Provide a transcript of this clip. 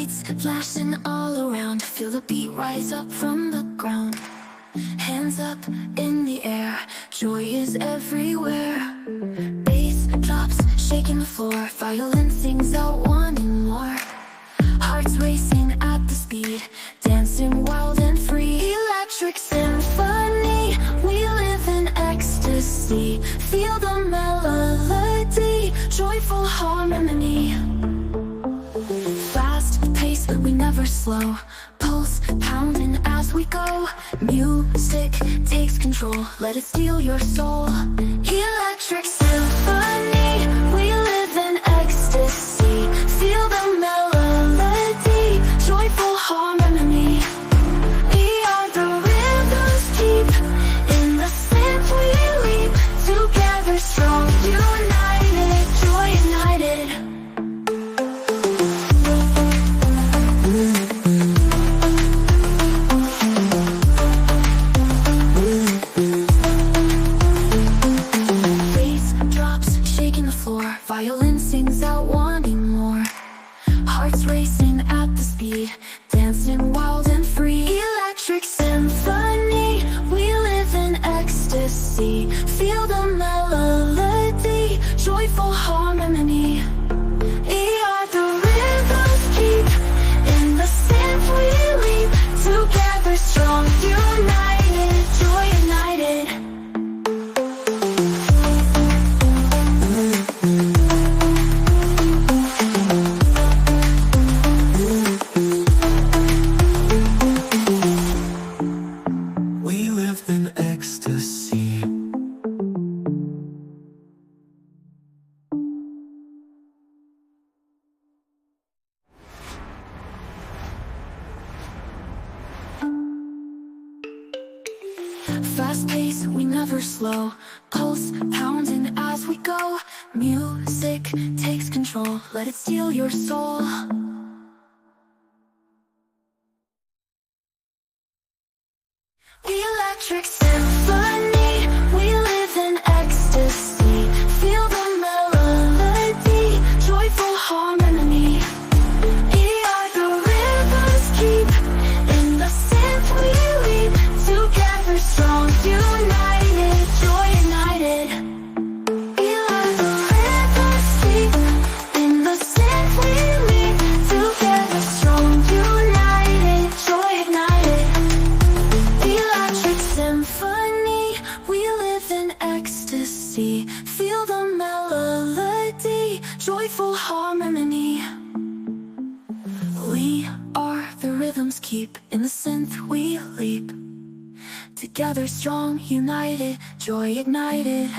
Lights flashing all around, feel the beat rise up from the ground. Hands up in the air, joy is everywhere. Bass drops, shaking the floor, violin sings out wanting more. Hearts racing at the speed, dancing wild and free. Electric symphony, we live in ecstasy. Feel the melody, joyful harmony. Fast pace, but we never slow. Pulse pounding as we go. Music takes control, let it steal your soul. Electric symphony, we live in ecstasy. Feel the melody, joyful harmony. We are the rhythm's keep, in the synth we leap. Together strong, united, joy ignited. Violin sings out wanting more. Hearts racing at the speed, dancing wild and free. Electric symphony, we live in ecstasy. Feel the melody, joyful harmony. We are the rhythm's keep, in the synth we leap. Together strong, united, joy ignited. Fast pace, we never slow. Pulse pounding as we go. Music takes control, let it steal your soul. Electric symphony, we live in ecstasy. Feel the melody, joyful harmony. We are the rhythm's keep, in the synth we leap. Together strong, united, joy ignited. We are the rhythm's keep, in the synth we leap. Together strong, united, joy ignited. Electric symphony, we live in ecstasy. Feel the melody, joyful harmony. We are the rhythm's keep, in the synth we leap. Together strong, united, joy ignited.